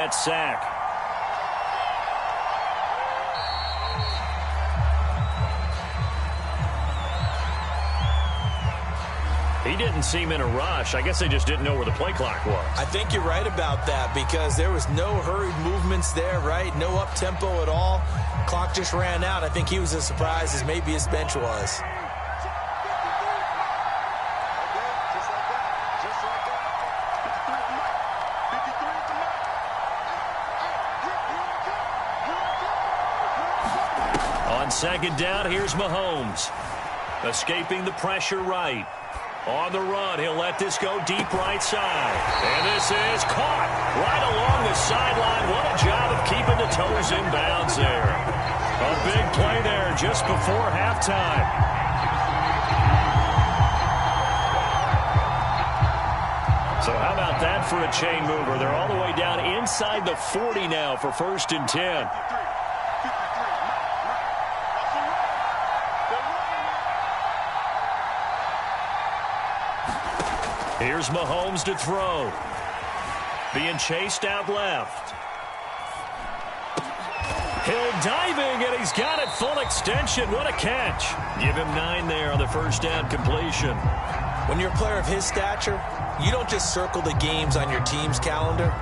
that sack. He didn't seem in a rush. I guess they just didn't know where the play clock was. I think you're right about that because there was no hurried movements there, right? No up-tempo at all. Clock just ran out. I think he was as surprised as maybe his bench was. On second down, here's Mahomes. Escaping the pressure right. On the run, he'll let this go deep right side. And this is caught right along the sideline. What a job of keeping the toes in bounds there. A big play there just before halftime. So how about that for a chain mover? They're all the way down inside the 40 now for 1st and 10. Here's Mahomes to throw. Being chased out left. Hill diving, and he's got it full extension. What a catch. Give him 9 there on the first down completion. When you're a player of his stature, you don't just circle the games on your team's calendar.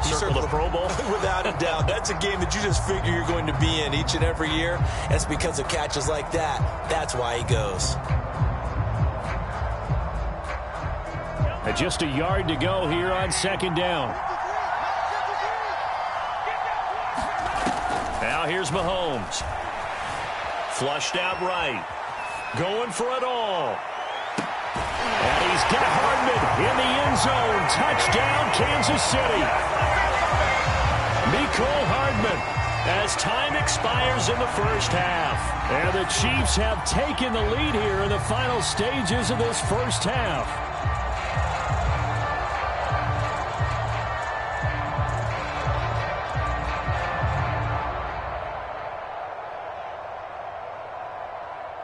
You circle the Pro Bowl? Without a doubt. That's a game that you just figure you're going to be in each and every year. That's because of catches like that. That's why he goes. Just a yard to go here on second down. Now here's Mahomes. Flushed out right. Going for it all. And he's got Hardman in the end zone. Touchdown, Kansas City. Mecole Hardman as time expires in the first half. And the Chiefs have taken the lead here in the final stages of this first half.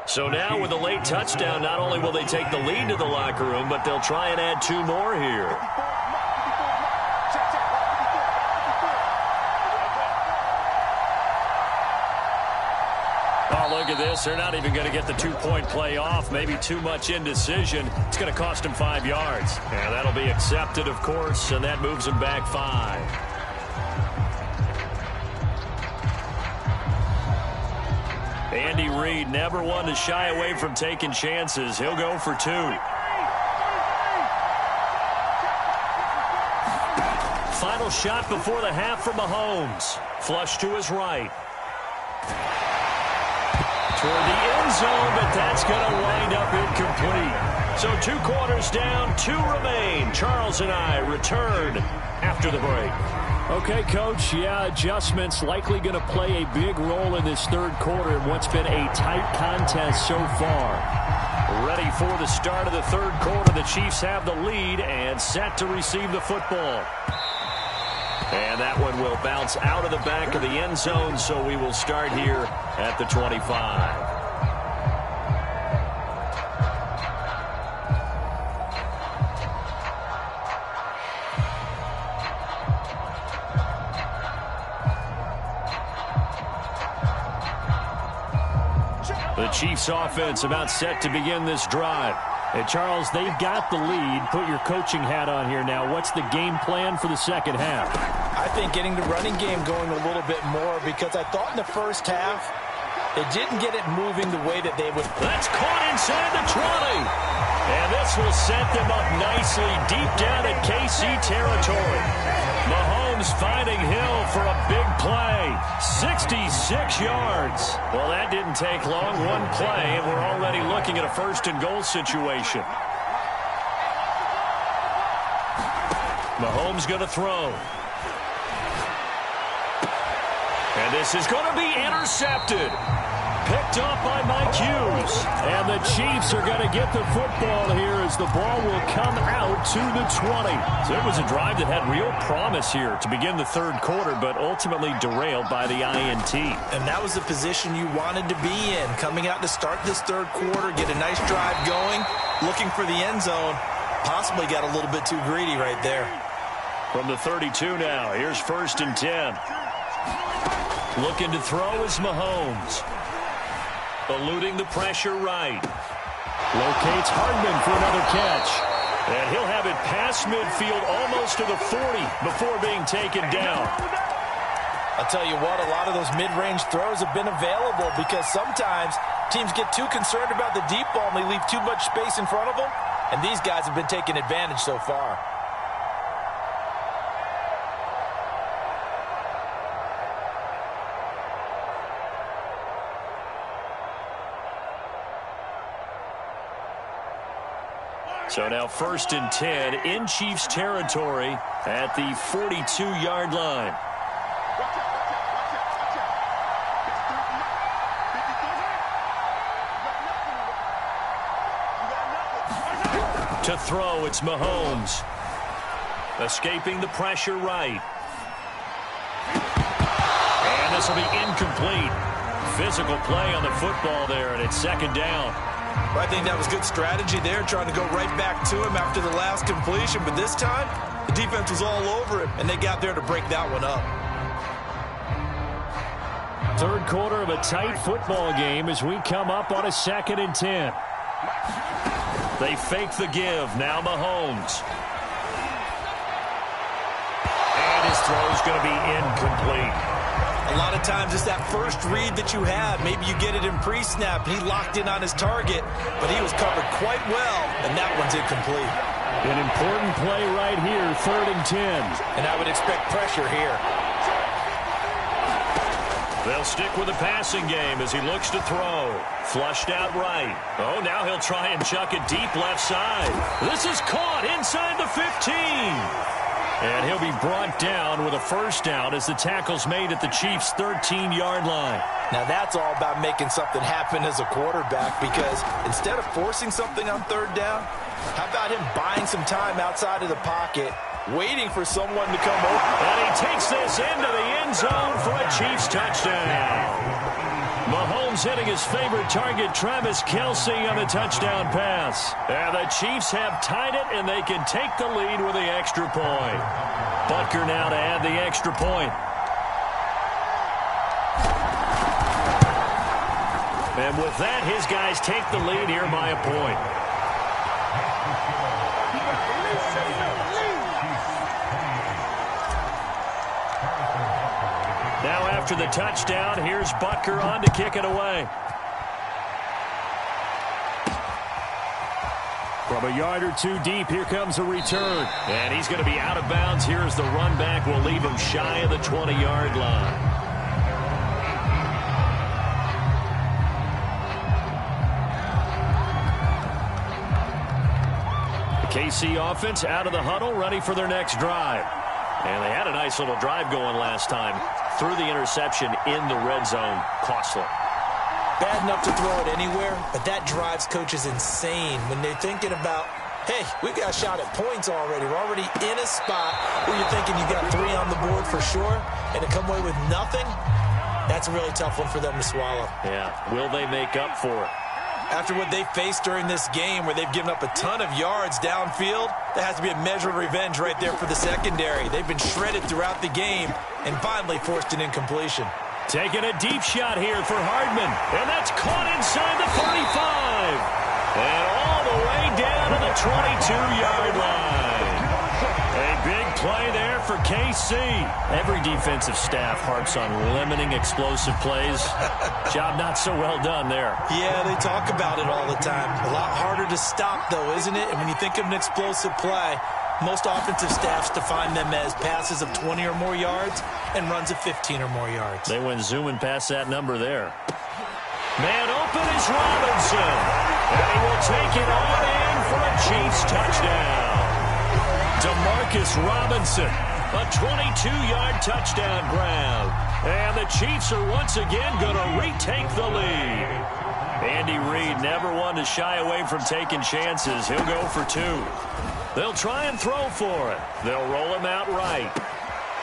So now with a late touchdown, not only will they take the lead to the locker room, but they'll try and add 2 more here. Oh, look at this. They're not even going to get the 2-point play off. Maybe too much indecision. It's going to cost them 5 yards. And that'll be accepted, of course, and that moves them back 5. Andy Reid, never one to shy away from taking chances. He'll go for 2. Final shot before the half for Mahomes. Flush to his right. Toward the end zone, but that's going to wind up incomplete. So 2 quarters down, 2 remain. Charles and I return after the break. Okay, Coach, yeah, adjustments likely going to play a big role in this third quarter in what's been a tight contest so far. Ready for the start of the third quarter. The Chiefs have the lead and set to receive the football. And that one will bounce out of the back of the end zone, so we will start here at the 25. The Chiefs offense about set to begin this drive. And Charles, they've got the lead. Put your coaching hat on here now. What's the game plan for the second half? I think getting the running game going a little bit more because I thought in the first half they didn't get it moving the way that they would. That's caught inside the 20. And this will set them up nicely deep down in KC territory. Mahomes finding Hill for a big play. 66 yards. Well, that didn't take long. One play, and we're already looking at a 1st and goal situation. Mahomes going to throw. And this is going to be intercepted. Picked off by Mike Hughes. And the Chiefs are going to get the football here as the ball will come out to the 20. So it was a drive that had real promise here to begin the third quarter, but ultimately derailed by the INT. And that was the position you wanted to be in. Coming out to start this third quarter, get a nice drive going, looking for the end zone. Possibly got a little bit too greedy right there. From the 32 now, here's 1st and 10. Looking to throw is Mahomes. Eluding the pressure right. Locates Hardman for another catch. And he'll have it past midfield almost to the 40 before being taken down. I'll tell you what, a lot of those mid-range throws have been available because sometimes teams get too concerned about the deep ball and they leave too much space in front of them. And these guys have been taking advantage so far. So now 1st and 10 in Chiefs territory at the 42-yard line. To throw, it's Mahomes. Escaping the pressure right. And this will be incomplete. Physical play on the football there, and it's 2nd down. I think that was good strategy there, trying to go right back to him after the last completion. But this time, the defense was all over him, and they got there to break that one up. 3rd quarter of a tight football game as we come up on a 2nd and 10. They fake the give. Now Mahomes. And his throw's going to be incomplete. A lot of times it's that first read that you have. Maybe you get it in pre-snap. He locked in on his target, but he was covered quite well, and that one's incomplete. An important play right here, 3rd and 10. And I would expect pressure here. They'll stick with the passing game as he looks to throw. Flushed out right. Oh, now he'll try and chuck it deep left side. This is caught inside the 15. And he'll be brought down with a 1st down as the tackle's made at the Chiefs' 13-yard line. Now that's all about making something happen as a quarterback, because instead of forcing something on 3rd down, how about him buying some time outside of the pocket, waiting for someone to come over? And he takes this into the end zone for a Chiefs touchdown. Mahomes hitting his favorite target, Travis Kelce, on the touchdown pass. And the Chiefs have tied it, and they can take the lead with the extra point. Butker now to add the extra point. And with that, his guys take the lead here by a point. Now after the touchdown, here's Butker on to kick it away. From a yard or two deep, here comes a return. And he's going to be out of bounds here as the run back will leave him shy of the 20-yard line. The KC offense out of the huddle, ready for their next drive. And they had a nice little drive going last time. Threw the interception in the red zone. Costly. Bad enough to throw it anywhere, but that drives coaches insane when they're thinking about, hey, we've got a shot at points already. We're already in a spot where you're thinking you got 3 on the board for sure, and to come away with nothing, that's a really tough one for them to swallow. Yeah, will they make up for it? After what they faced during this game where they've given up a ton of yards downfield, there has to be a measure of revenge right there for the secondary. They've been shredded throughout the game and finally forced an incompletion. Taking a deep shot here for Hardman, and that's caught inside the 35. And all the way down to the 22-yard line. A big play there for KC. Every defensive staff harps on limiting explosive plays. Job not so well done there. Yeah, they talk about it all the time. A lot harder to stop, though, isn't it? And when you think of an explosive play, most offensive staffs define them as passes of 20 or more yards and runs of 15 or more yards. They went zooming past that number there. Man open is Robinson. And he will take it on in for a Chiefs touchdown. Demarcus Robinson, a 22-yard touchdown grab. And the Chiefs are once again going to retake the lead. Andy Reid never one to shy away from taking chances. He'll go for 2. They'll try and throw for it. They'll roll him out right.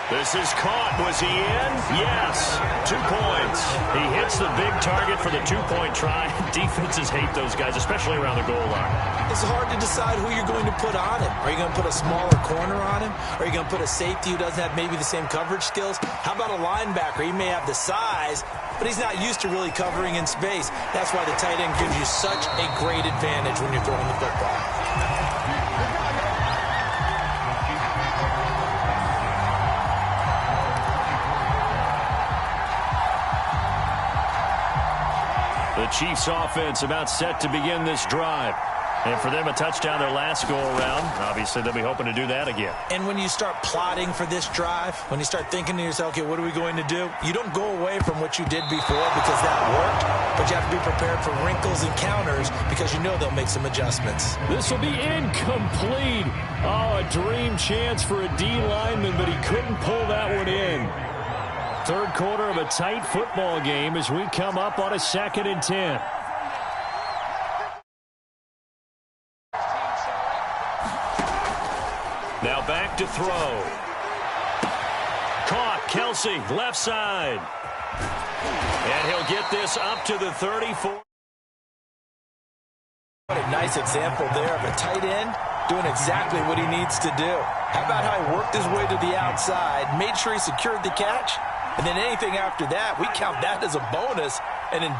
This is caught. Was he in? Yes. 2 points. He hits the big target for the 2-point try. Defenses hate those guys, especially around the goal line. It's hard to decide who you're going to put on him. Are you going to put a smaller corner on him? Are you going to put a safety who doesn't have maybe the same coverage skills? How about a linebacker? He may have the size, but he's not used to really covering in space. That's why the tight end gives you such a great advantage when you're throwing the football. The Chiefs offense about set to begin this drive. And for them, a touchdown their last go-around. Obviously, they'll be hoping to do that again. And when you start plotting for this drive, when you start thinking to yourself, okay, what are we going to do? You don't go away from what you did before because that worked, but you have to be prepared for wrinkles and counters because you know they'll make some adjustments. This will be incomplete. Oh, a dream chance for a D lineman, but he couldn't pull that one in. Third quarter of a tight football game as we come up on a 2nd and 10. Now back to throw. Caught. Kelsey, left side. And he'll get this up to the 34. What a nice example there of a tight end doing exactly what he needs to do. How about how he worked his way to the outside, made sure he secured the catch, and then anything after that, we count that as a bonus. And then